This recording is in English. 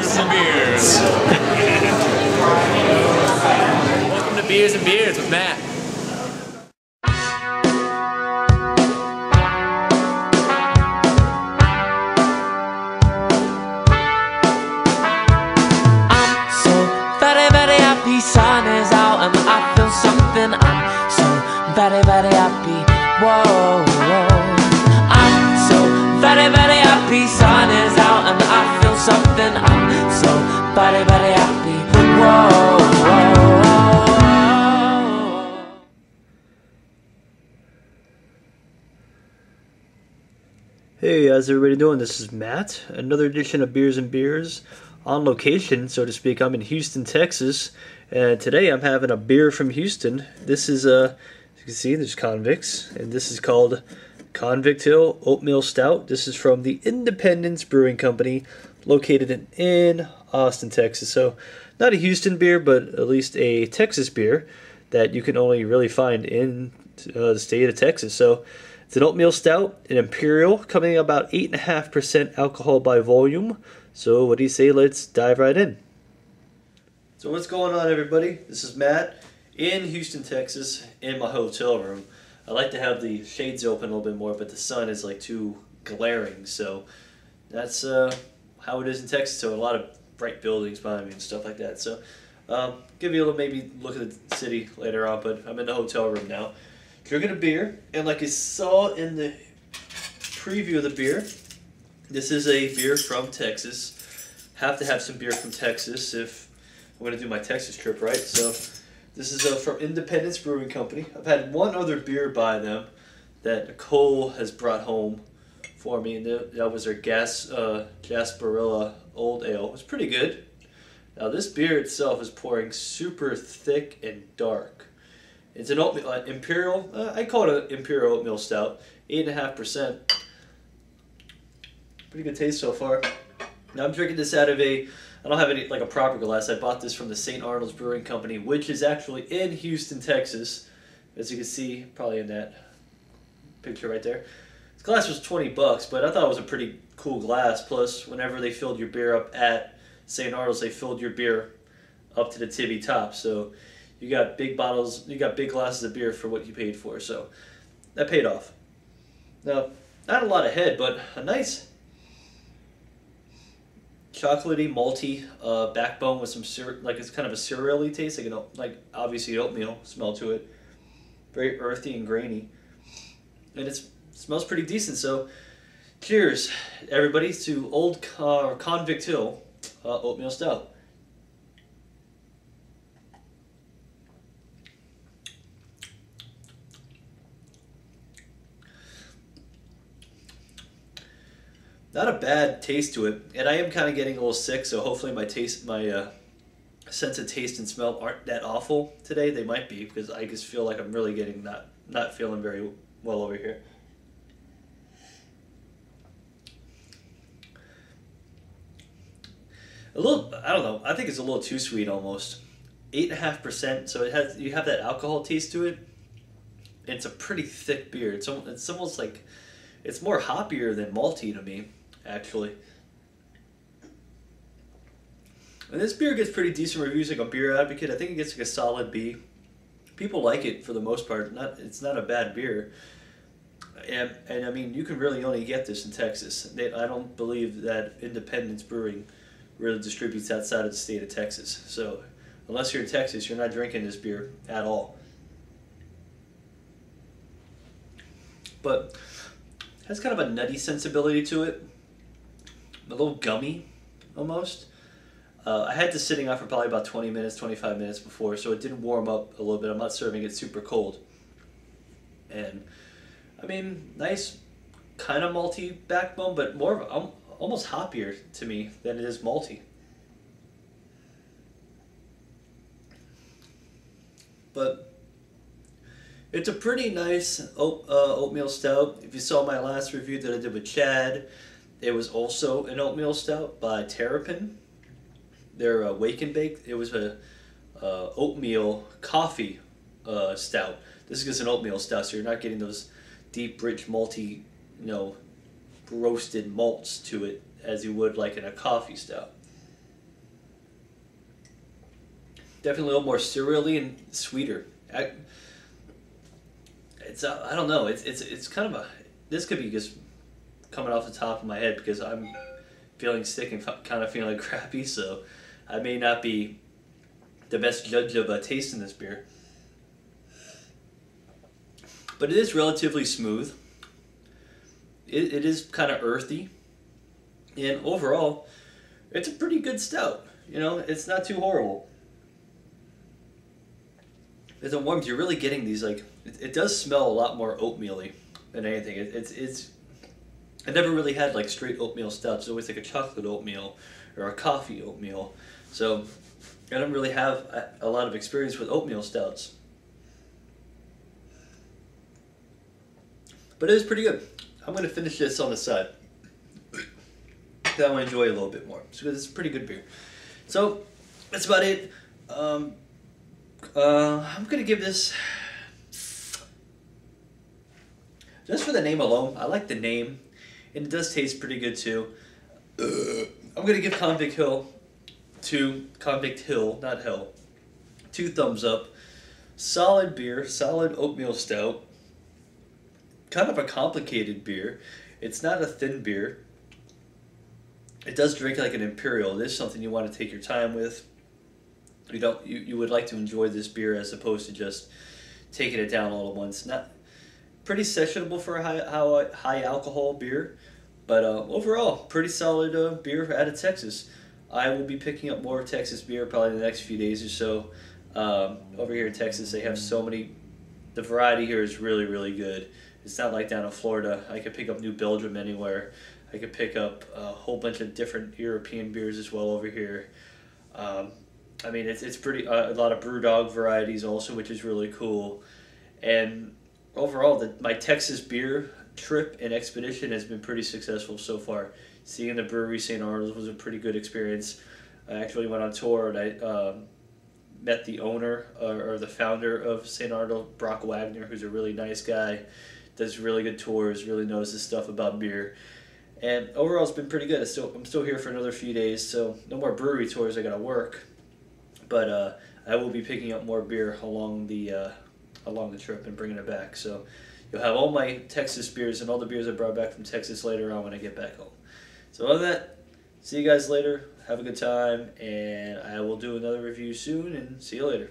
Beers and Beers. Welcome to Beers and Beers with Matt. I'm so very, very happy. Sun is out and I feel something. I'm so very, very happy. Whoa, whoa. I'm so very, very happy. Sun is out and I feel something. I'm so very, very happy. Whoa, whoa, whoa. Hey, how's everybody doing? This is Matt. Another edition of Beers and Beers on location, so to speak. I'm in Houston, Texas, and today I'm having a beer from Houston. This is, as you can see, there's Convicts, and this is called Convict Hill Oatmeal Stout. This is from the Independence Brewing Company, located in Austin, Texas. So, not a Houston beer, but at least a Texas beer that you can only really find in the state of Texas. So, it's an oatmeal stout, an Imperial, coming in about 8.5% alcohol by volume. So what do you say? Let's dive right in. So what's going on, everybody? This is Matt in Houston, Texas, in my hotel room. I like to have the shades open a little bit more, but the sun is like too glaring. So that's how it is in Texas. So a lot of bright buildings behind me and stuff like that. So give you a little maybe look at the city later on, but I'm in the hotel room now. Drinking a beer, and like you saw in the preview of the beer, this is a beer from Texas. Have to have some beer from Texas if I'm going to do my Texas trip, right? So this is from Independence Brewing Company. I've had one other beer by them that Nicole has brought home for me, and that was their Gasparilla Old Ale. It was pretty good. Now this beer itself is pouring super thick and dark. It's an oatmeal, Imperial, I call it an Imperial Oatmeal Stout, 8.5%. Pretty good taste so far. Now I'm drinking this out of I don't have any, like a proper glass. I bought this from the St. Arnold's Brewing Company, which is actually in Houston, Texas. As you can see, probably in that picture right there. This glass was $20, but I thought it was a pretty cool glass. Plus, whenever they filled your beer up at St. Arnold's, they filled your beer up to the tippy top. So you got big bottles, you got big glasses of beer for what you paid for, so that paid off. Now, not a lot of head, but a nice chocolatey, malty backbone with some like it's kind of a cereal-y taste, like like obviously oatmeal smell to it. Very earthy and grainy, and it smells pretty decent. So, cheers, everybody, to Old Convict Hill Oatmeal Stout. Not a bad taste to it, and I am kind of getting a little sick, so hopefully my sense of taste and smell aren't that awful today. They might be, because I just feel like I'm really getting not feeling very well over here. A little, I don't know, I think it's a little too sweet almost. 8.5%, so you have that alcohol taste to it. It's a pretty thick beer. It's almost like, it's more hoppier than malty to me, actually. And this beer gets pretty decent reviews, like a Beer Advocate. I think it gets like a solid B. People like it for the most part. It's not a bad beer. And I mean, you can really only get this in Texas. I don't believe that Independence Brewing really distributes outside of the state of Texas. So unless you're in Texas, you're not drinking this beer at all. But it has kind of a nutty sensibility to it, a little gummy almost. I had this sitting out for probably about 20 minutes, 25 minutes before, so it did warm up a little bit. I'm not serving it super cold. And, I mean, nice kind of malty backbone, but more of almost hoppier to me than it is malty. But it's a pretty nice oatmeal stout. If you saw my last review that I did with Chad, it was also an oatmeal stout by Terrapin. They're Wake and Bake. It was a oatmeal coffee stout. This is just an oatmeal stout, so you're not getting those deep, rich, malty, roasted malts to it as you would like in a coffee stout. Definitely a little more cereally and sweeter. I don't know. It's kind of a. This could be just coming off the top of my head because I'm feeling sick and kind of feeling crappy, so I may not be the best judge of tasting this beer. But it is relatively smooth. It is kind of earthy, and overall, it's a pretty good stout. You know, it's not too horrible. As it warms, you're really getting these like it does smell a lot more oatmeal-y than anything. It's I never really had like straight oatmeal stouts. It's always like a chocolate oatmeal or a coffee oatmeal. So I don't really have a lot of experience with oatmeal stouts. But it is pretty good. I'm going to finish this on the side. That I enjoy a little bit more. So it's a pretty good beer. So that's about it. I'm going to give this, just for the name alone, I like the name. And it does taste pretty good too. I'm going to give Convict Hill, not Hell, 2 thumbs up. Solid beer, solid oatmeal stout. Kind of a complicated beer. It's not a thin beer. It does drink like an Imperial. It is something you want to take your time with. You would like to enjoy this beer as opposed to just taking it down all at once. Not pretty sessionable for a high alcohol beer, but overall pretty solid beer out of Texas. I will be picking up more Texas beer probably in the next few days or so. Over here in Texas, they have so many. The variety here is really good. It's not like down in Florida. I could pick up New Belgium anywhere. I could pick up a whole bunch of different European beers as well over here. I mean, it's pretty a lot of BrewDog varieties also, which is really cool. And overall, my Texas beer trip and expedition has been pretty successful so far. Seeing the brewery St. Arnold's was a pretty good experience. I actually went on tour and I met the owner or the founder of St. Arnold, Brock Wagner, who's a really nice guy. Does really good tours, really knows his stuff about beer. And overall, it's been pretty good. I'm still here for another few days, so no more brewery tours. I gotta work, but I will be picking up more beer along the trip and bringing it back. So you'll have all my Texas beers and all the beers I brought back from Texas later on when I get back home. So other than that, see you guys later. Have a good time, and I will do another review soon. And see you later.